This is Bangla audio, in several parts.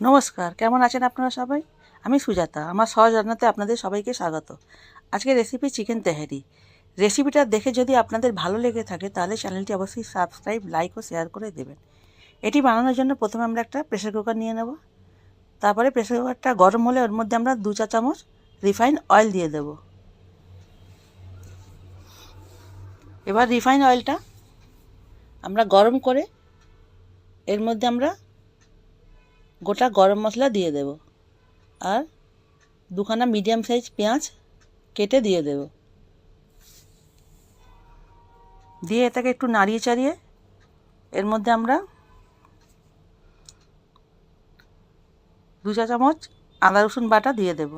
নমস্কার, কেমন আছেন আপনারা সবাই? আমি সুজাতা, আমার সহজ রান্নাতে আপনাদের সবাইকে স্বাগত। আজকের রেসিপি চিকেন তেহারি। রেসিপিটা দেখে যদি আপনাদের ভালো লেগে থাকে তাহলে চ্যানেলটি অবশ্যই সাবস্ক্রাইব, লাইক ও শেয়ার করে দেবেন। এটি বানানোর জন্য প্রথমে আমরা একটা প্রেসার কুকার নিয়ে নেব। তারপরে প্রেসার কুকারটা গরম হলে ওর মধ্যে আমরা 2 চা চামচ রিফাইন অয়েল দিয়ে দেব। এবার রিফাইন অয়েলটা আমরা গরম করে এর মধ্যে আমরা গোটা গরম মশলা দিয়ে দেব আর 2খানা মিডিয়াম সাইজ পেঁয়াজ কেটে দিয়ে দেব। দিয়ে এটাকে একটু নাড়িয়ে চাড়িয়ে এর মধ্যে আমরা 2 চা চামচ আদা রসুন বাটা দিয়ে দেব।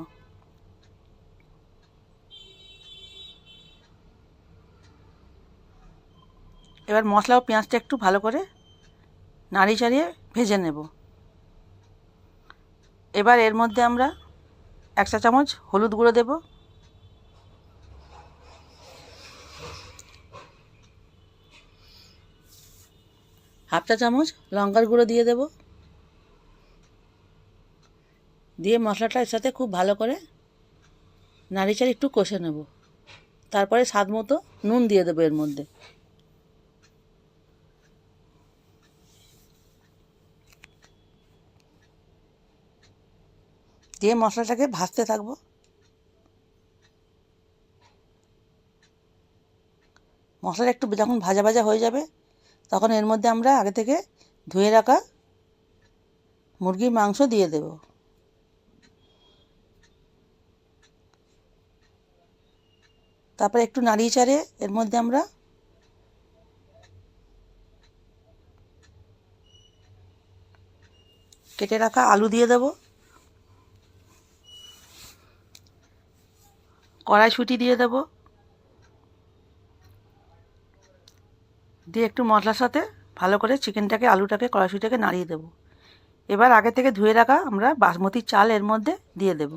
এবার মশলা ও পেঁয়াজটা একটু ভালো করে নাড়িয়ে চাড়িয়ে ভেজে নেব। এবার এর মধ্যে আমরা 1 চা চামচ হলুদ গুঁড়ো দেব, হাফ চা চামচ লঙ্কার গুঁড়ো দিয়ে দেব। দিয়ে মশলাটা এর সাথে খুব ভালো করে নাড়িয়ে চাড়িয়ে একটু কষে নেব। তারপরে স্বাদ মতো নুন দিয়ে দেবো এর মধ্যে। দিয়ে মশলাটাকে ভাজতে থাকবো। মশলাটা একটু যখন ভাজা ভাজা হয়ে যাবে তখন এর মধ্যে আমরা আগে থেকে ধুয়ে রাখা মুরগির মাংস দিয়ে দেব। তারপরে একটু নাড়িয়ে চাড়িয়ে এর মধ্যে আমরা কেটে রাখা আলু দিয়ে দেব, কড়াইশুঁটি দিয়ে দেব, দিয়ে একটু মশলার সাথে ভালো করে চিকেনটাকে আলুটাকে কড়াইশুঁটিটাকে নাড়িয়ে দেব। এবার আগে থেকে ধুয়ে রাখা আমরা বাসমতি চাল এর মধ্যে দিয়ে দেব।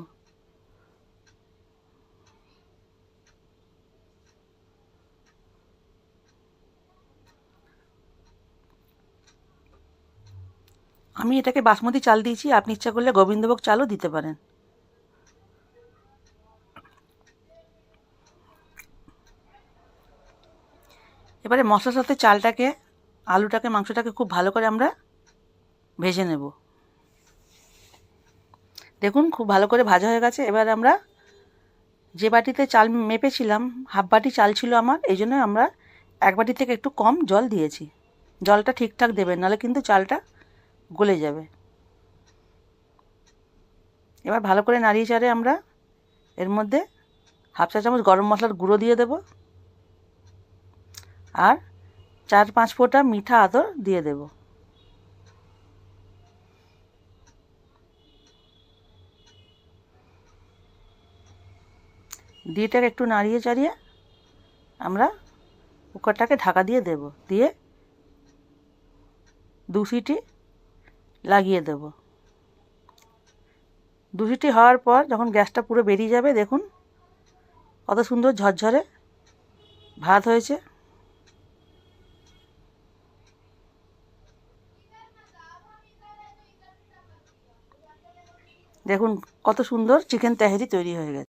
আমি এটাকে বাসমতি চাল দিয়েছি, আপনি ইচ্ছা করলে গোবিন্দভোগ চালও দিতে পারেন। এবারে মশলার সাথে চালটাকে, আলুটাকে, মাংসটাকে খুব ভালো করে আমরা ভেজে নেব। দেখুন খুব ভালো করে ভাজা হয়ে গেছে। এবার আমরা যে বাটিতে চাল মেপেছিলাম, হাফ বাটি চাল ছিল আমার, এই জন্য আমরা 1 বাটি থেকে একটু কম জল দিয়েছি। জলটা ঠিকঠাক দেবেন, নাহলে কিন্তু চালটা গলে যাবে। এবার ভালো করে নাড়িয়ে চাড়িয়ে আমরা এর মধ্যে হাফ চা চামচ গরম মশলার গুঁড়ো দিয়ে দেব আর 4-5 ফোঁটা মিঠা আদর দিয়ে দেব। দিয়ে এটাকে একটু নাড়িয়ে চাড়িয়ে আমরা কুকারটাকে ঢাকা দিয়ে দেব। দিয়ে 2 সিটি লাগিয়ে দেব। 2 সিটি হওয়ার পর যখন গ্যাসটা পুরো বেরিয়ে যাবে, দেখুন কত সুন্দর ঝরঝরে ভাত হয়েছে। দেখুন কত সুন্দর চিকেন তেহারি তৈরি হয়ে গেছে।